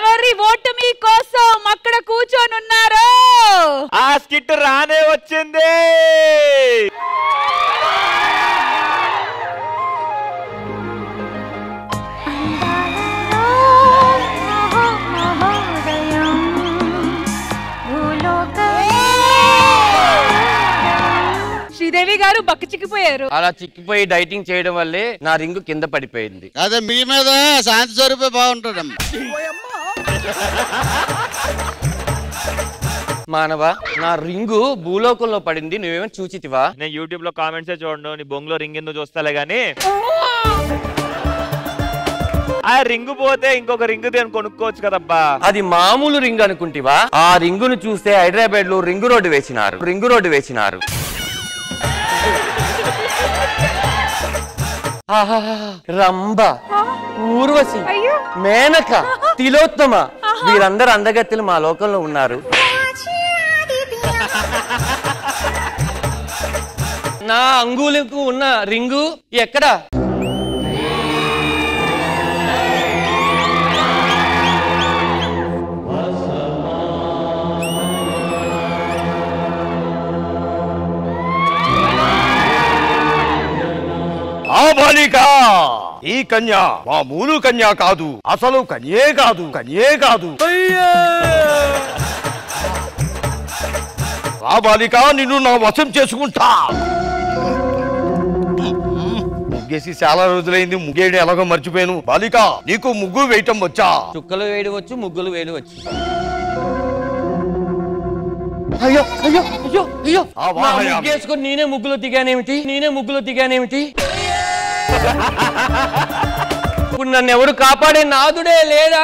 ఎవరి ఓటు మీ కోసం అక్కడ కూర్చొని ఉన్నారు. ఆ స్కిట్ రానే వచ్చింది. శ్రీదేవి గారు బక్క చిక్కిపోయారు. అలా చిక్కిపోయి డైటింగ్ చేయడం వల్లే నా రింగు కింద పడిపోయింది. అదే మీ మీద శాంతి స్వరూపే బాగుంటాడమ్మా. మానవ, నా రింగు భూలోకంలో పడింది, నువ్వేమో చూచితివా? నేను యూట్యూబ్ లో కామెంట్సే చూడండి, నీ బొంగులో రింగ్ ఎందుకు చూస్తాలే గానీ. ఆ రింగు పోతే ఇంకొక రింగు దేని కొనుక్కోవచ్చు కదబ్బా. అది మామూలు రింగ్ అనుకుంటివా? ఆ రింగును చూస్తే హైదరాబాద్ లో రింగు రోడ్డు వేసినారు. రంభ, ఊర్వశి, మేనక, తిలోత్తమ వీరందరూ అందగత్తెలు మా లోకంలో ఉన్నారు. నా అంగులకు ఉన్న రింగు ఎక్కడా? ఆ బాలిక, ఈ కన్య మామూలు కన్య కాదు, అసలు కన్యే కాదు. ఆ బాలిక, నిన్ను నా వశం చేసుకుంటా. ముగ్గేసి చాలా రోజులైంది, ముగ్గేయడం ఎలాగో మర్చిపోయాను. బాలిక, నీకు ముగ్గు వేయటం వచ్చా? చుక్కలు వేయడం వచ్చు, ముగ్గులు వేయడం వచ్చు. ముగ్గేసుకొని నేనే ముగ్గులో దిగానేమిటి? ఇప్పుడు నన్ను ఎవరు కాపాడే నాదుడే లేడా?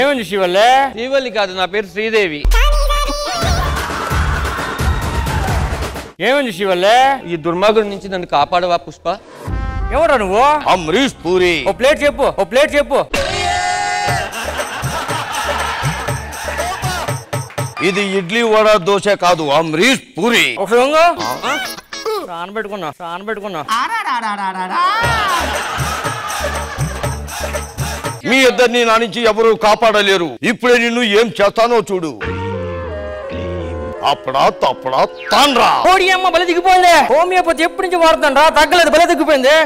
ఏమండి శివల్లే? శ్రీవల్లి కాదు, నా పేరు శ్రీదేవి. ఏమండి శివల్లే? ఈ దుర్మార్గుడి నుంచి నన్ను కాపాడవా పుష్ప? ఎవరా నువ్వు? అమరీష్ పూరి. ఓ ప్లేట్ చెప్పు. ఇది ఇడ్లీ వడ దోశ కాదు, అమరీష్ పూరి. పెట్టుకున్నా. మీ ఇద్దరిని నా నుంచి ఎవరు కాపాడలేరు. ఇప్పుడే నిన్ను ఏం చేస్తానో చూడు. అప్పుడా తప్పుడా తాండ్రా. కోడి అమ్మ బలి దిగిపోయింది. హోమియోపతి ఎప్పటి నుంచి వాడుతాండ్రా, తగ్గలేదు, బలి దిగిపోయింది.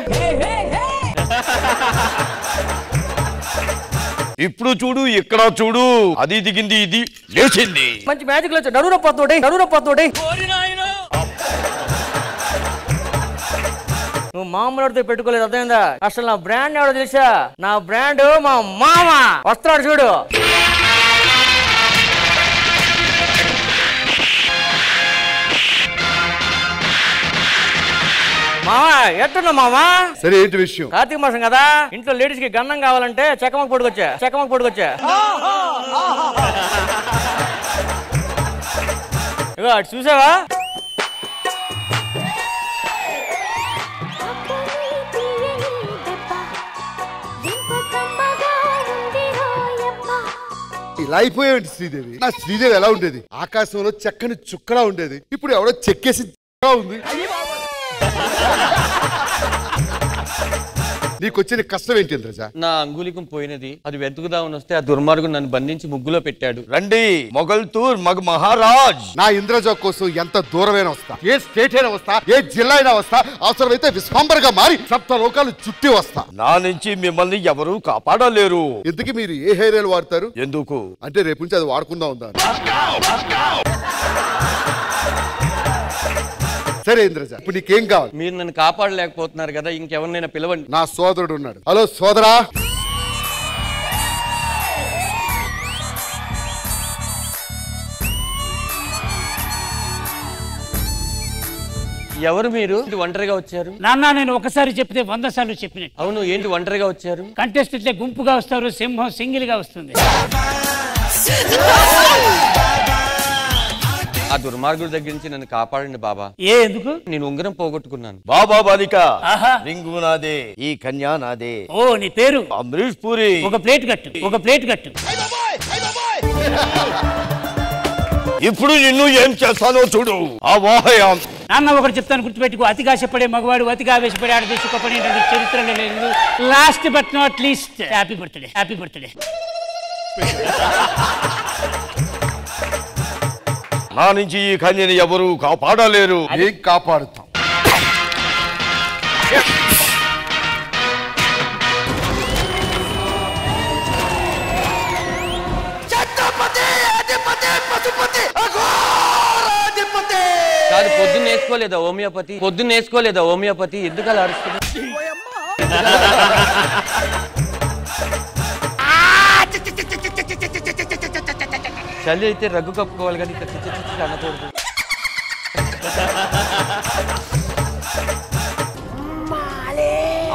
ఇప్పుడు చూడు, ఇక్కడ చూడు, అది దిగింది, ఇది లేచింది. మంచి మ్యాజిక్ లో నడురపోతోటి. నువ్వు మామూలుతో పెట్టుకోలేదు, అర్థమైందా? అసలు నా బ్రాండ్ ఎవడో తెలుసా? నా బ్రాండ్ మా మామ వస్త్రాడు చూడు. మామా ఎట్టున్నా మామా? సరే, ఏంటి విషయం? కార్తీక మాసం కదా, ఇంట్లో లేడీస్ కి గన్నం కావాలంటే చెక్కమకు పొడుకొచ్చా. ఇగో అటు చూసావా? ఇలా అయిపోయాడు శ్రీదేవి. నా శ్రీదేవి ఎలా ఉండేది? ఆకాశంలో చెక్కని చుక్కలా ఉండేది. ఇప్పుడు ఎవడో చెక్కేసి ఉంది. నీకొచ్చిన కష్టం ఏంటి ఇంద్రజ? నా అంగుళికం పోయినది, అది వెతుకుదామని వస్తే ఆ దుర్మార్గుడు నన్ను బంధించి ముగ్గులో పెట్టాడు. రండి మొగల్తూర్ మగ మహారాజ్. నా ఇంద్రజ కోసం ఎంత దూరమైనా వస్తా, ఏ స్టేట్ అయినా వస్తా, ఏ జిల్లా అయినా వస్తా, అవసరమైతే విశ్వంబర్గా మారి సప్త లోకాలు చుట్టి వస్తా. నా నుంచి మిమ్మల్ని ఎవరు కాపాడలేరు. ఎందుకు మీరు ఏ హెయిర్ ఆయిల్ వాడతారు? ఎందుకు అంటే రేపు నుంచి అది వాడకుండా ఉందా? సరే ఇంద్రజ, ఇప్పుడు నీకేం కావాలి? మీరు నన్ను కాపాడలేకపోతున్నారు కదా, ఇంకెవరినైనా పిలవండి. నా సోదరుడు ఉన్నాడు. హలో సోదరా. ఎవరు మీరు? ఒంటరిగా వచ్చారు? నాన్న, నేను ఒకసారి చెప్తే 100 సార్లు చెప్పినట్టు. అవును, ఏంటి ఒంటరిగా వచ్చారు? కంటెస్టెంట్లే గుంపుగా వస్తారు, సింహం సింగిల్ గా వస్తుంది. ఆ దుర్మార్గుడి దగ్గర నుంచి నన్ను కాపాడండి బాబా. ఎందుకు? నేను ఉంగరం పోగొట్టుకున్నాను. బాబా బాలిక, రింగు నాదే, ఈ కన్యా నాదే. ఓ, నీ పేరు అమరీష్ పూరి. ఒక ప్లేట్ కట్టు. ఇప్పుడు నిన్ను ఏం చేస్తానో చూడు. ఆ వాహయాం నాన్న ఒకటి చెప్తాను గుర్తుపెట్టుకో, అతిగా ఆశపడే మగవాడు అతిగా ఆవేశపడే ఆడది సుఖపడి చరిత్రలో లేదు. Last but not least, happy birthday. Happy birthday. నా నుంచి ఈ కన్యని ఎవరు కాపాడలేరు. ఏం కాపాడుతాం? కాదు, పొద్దున్న వేసుకోలేదా హోమియోపతి? పొద్దున్న వేసుకోలేదా హోమియోపతి? ఎందుకు అలా అరుస్తుంది? చలి అయితే రగ్గు కప్పుకోవాలి కానీ అనకూడదు.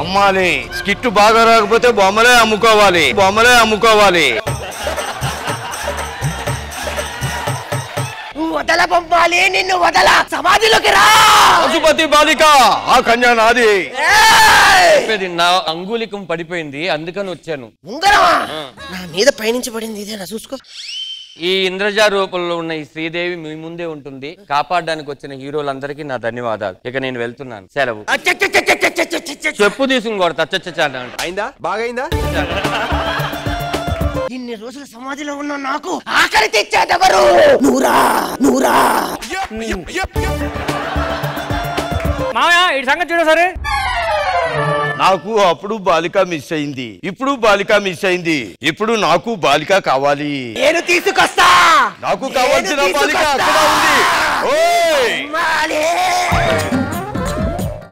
అమ్మాలి. స్కిట్ బాగా రాకపోతే బొమ్మలే అమ్ముకోవాలి. బొమ్మలే అమ్ముకోవాలి. వదల బొమ్మాలి, నిన్ను వదల, సమాధిలోకి రా. పశుపతి బాలిక, ఆ కన్య నాది. నా అంగుళికం పడిపోయింది, అందుకని వచ్చాను. ఉంగరమా? నా మీద పైనుంచి పడింది, ఇదేనా చూసుకో. ఈ ఇంద్రజా రూపంలో ఉన్న ఈ శ్రీదేవి మీ ముందే ఉంటుంది. కాపాడడానికి వచ్చిన హీరోలందరికీ నా ధన్యవాదాలు. ఇక నేను వెళ్తున్నాను, సెలవు. చెప్పు తీసుకుని కొడతా. అయిందా? బాగైందా? ఇన్ని రోజుల సమాధిలో ఉన్న నాకు ఆకలి తెచ్చేదెవరు? నూరా నూరా. మామయ్య ఈ సంగతి చూడ సరే. నాకు అప్పుడు బాలిక మిస్ అయింది, ఇప్పుడు బాలిక మిస్ అయింది. ఇప్పుడు నాకు బాలిక కావాలి. నేను తీసుకొస్తా. నాకు కావాల్సిన బాలిక అక్కడ ఉంది. ఓయ్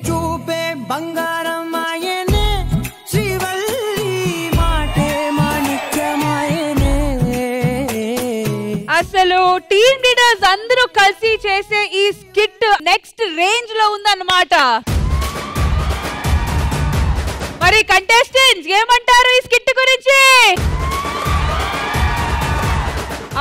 చూపే బంగారం ఆయనే, శ్రీవల్లి మాటే మాణిక్యమాయనే. అసలు టీమ్ లీడర్స్ అందరూ కలిసి చేసే ఈ స్కిట్ నెక్స్ట్ రేంజ్ లో ఉందన్నమాట. మరి కంటెస్టెంట్స్ ఏమంటారు ఈ స్కిట్ గురించి?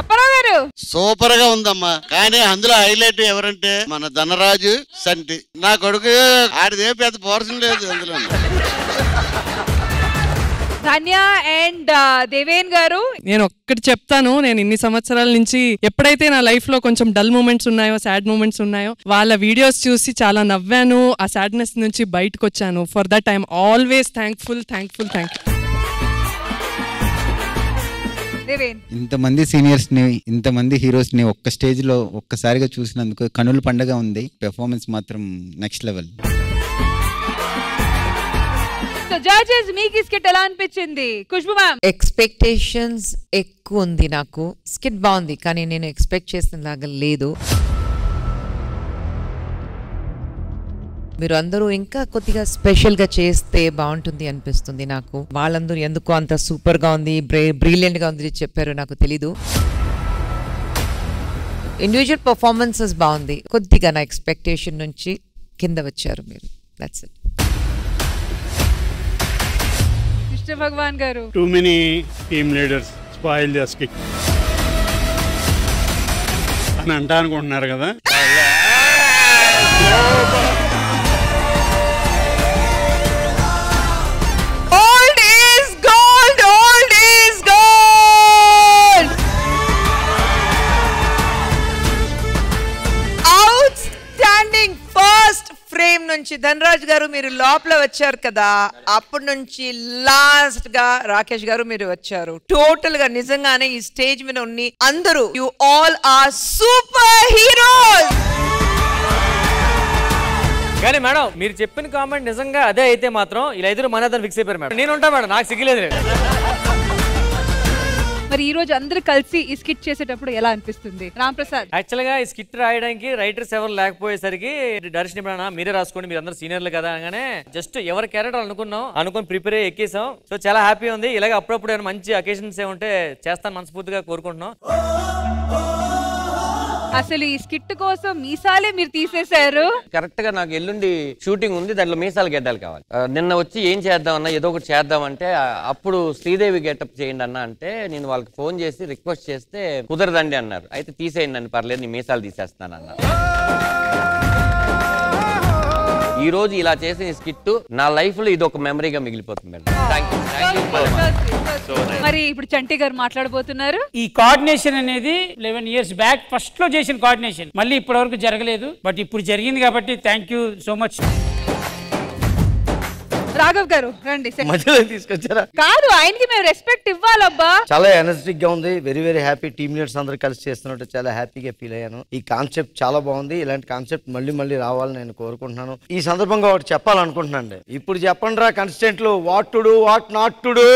అప్పారావు గారు. సూపర్ గా ఉందమ్మా. కానీ అందులో హైలైట్ ఎవరంటే మన ధనరాజు సంటి. నా కొడుకు ఆడిదే పెద్ద పోర్షన్ లేదు అందులో. ధన్య అండ్ దేవేన్ గారు, నేను ఒక్కటి చెప్తాను. నేను ఇన్ని సంవత్సరాల నుంచి ఎప్పుడైతే నా లైఫ్ లో కొంచెం డల్ మూమెంట్స్ ఉన్నాయో, సాడ్ మూమెంట్స్ ఉన్నాయో, వాళ్ళ వీడియోస్ చూసి చాలా నవ్వాను. ఆ సాడ్నెస్ నుంచి బయటకు వచ్చాను. For that I'm always thankful. ఇంతమంది సీనియర్స్ ని, ఇంతమంది హీరోస్ ని ఒక్క స్టేజ్ లో ఒక్కసారిగా చూసినందుకు కనుల పండగ ఉంది. పెర్ఫార్మెన్స్ మాత్రం నెక్స్ట్ లెవెల్. జడ్జెస్ మీకు స్కిట్ ఎలా అనిపించింది? ఖుష్బు మ్యామ్. ఎక్స్పెక్టేషన్స్ ఎక్కువ ఉంది నాకు. స్కిట్ బాగుంది కానీ నేను ఎక్స్పెక్ట్ చేసిన లాగా లేదు. మీరు అందరూ ఇంకా కొద్దిగా స్పెషల్ గా చేస్తే బాగుంటుంది అనిపిస్తుంది నాకు. వాళ్ళందరూ ఎందుకు అంత సూపర్ గా ఉంది, బ్రిలియంట్ గా ఉంది చెప్పారు నాకు తెలీదు. ఇండివిజువల్ పర్ఫార్మెన్సెస్ బాగుంది. కొద్దిగా నా ఎక్స్పెక్టేషన్ నుంచి కింద వచ్చారు మీరు. That's it. కృష్ణ భగవాన్ గారు. Too many team leaders spoil the skit అని అంటా అనుకుంటున్నారు కదా. Old is gold, old is gold. Outstanding first frame నుంచి ధనరాజ్ గారు మీరు లోపల వచ్చారు కదా, అప్పటి నుంచి లాస్ట్ గా రాకేష్ గారు మీరు వచ్చారు. టోటల్ గా నిజంగానే ఈ స్టేజ్ మీద ఉన్న అందరూ you all are super heroes. కానీ మేడం మీరు చెప్పిన కామెంట్ నిజంగా అదే అయితే మాత్రం ఇలా ఎదురు మన ఫిక్స్ అయిపోయారు మేడం. నేను ఉంటా మేడం, నాకు సిగ్గులేదు. మరి ఈ రోజు అందరూ కలిసి ఈ స్కిట్ చేసేటప్పుడు ఎలా అనిపిస్తుంది? రామ్ ప్రసాద్. యాక్చువల్ గా ఈ స్కిట్ రాయడానికి రైటర్స్ ఎవరు లేకపోయేసరికి డైరెక్షన్ మీరే రాసుకోండి, మీరు అందరూ సీనియర్లు కదా అనగానే జస్ట్ ఎవరి క్యారెక్టర్ అనుకుని ప్రిపేర్ అయ్యి ఎక్కేసాం. సో చాలా హ్యాపీ ఉంది. ఇలాగే అప్పుడప్పుడు ఏమైనా మంచి అకేషన్స్ ఏముంటే చేస్తాను మనస్ఫూర్తిగా కోరుకుంటున్నాం. అసలు ఈ స్కిట్ కోసం మీసాలే మీరు తీసేశారు. కరెక్ట్ గా నాకు ఎల్లుండి షూటింగ్ ఉంది, దాంట్లో మీసాలు గెడ్డాలు కావాలి. నిన్న వచ్చి ఏం చేద్దాం అన్నా, ఏదో ఒకటి చేద్దాం అంటే అప్పుడు శ్రీదేవి గెటప్ చేయండి అన్న అంటే నేను వాళ్ళకి ఫోన్ చేసి రిక్వెస్ట్ చేస్తే కుదరదండి అన్నారు. అయితే తీసేయండి అని, పర్లేదు నీ మీసాలు తీసేస్తాను అన్నారు. ఈ రోజు ఇలా చేసిన స్కిట్ నా లైఫ్ లో ఇది ఒక మెమరీగా మిగిలిపోతుంది మేడం. Thank you. మరి ఇప్పుడు చంటి గారు మాట్లాడబోతున్నారు. ఈ కోఆర్డినేషన్ అనేది 11 years బ్యాక్ ఫస్ట్ లో చేసిన కోఆర్డినేషన్ మళ్ళీ ఇప్పటి వరకు జరగలేదు, బట్ ఇప్పుడు జరిగింది కాబట్టి thank you so much. Raghav గారు రండి. మధ్యలో తీసుకొచ్చారా? కాదు, ఆయనకి మేము రెస్పెక్ట్ ఇవ్వాలబ్బా. చాలా ఎనర్జెటిక్ గా ఉంది. Very very happy. Team leaders అందరూ కలిసి చేస్తున్నట్టు చాలా హ్యాపీగా ఫీల్ అయ్యాను. ఈ కాన్సెప్ట్ చాలా బాగుంది. ఇలాంటి కాన్సెప్ట్ మళ్ళీ మళ్ళీ రావాలని నేను కోరుకుంటున్నాను. ఈ సందర్భంగా ఒకటి చెప్పాలనుకుంటున్నాను. ఇప్పుడు చెప్పండి రా కన్స్టెంట్లు, what to do what not to do.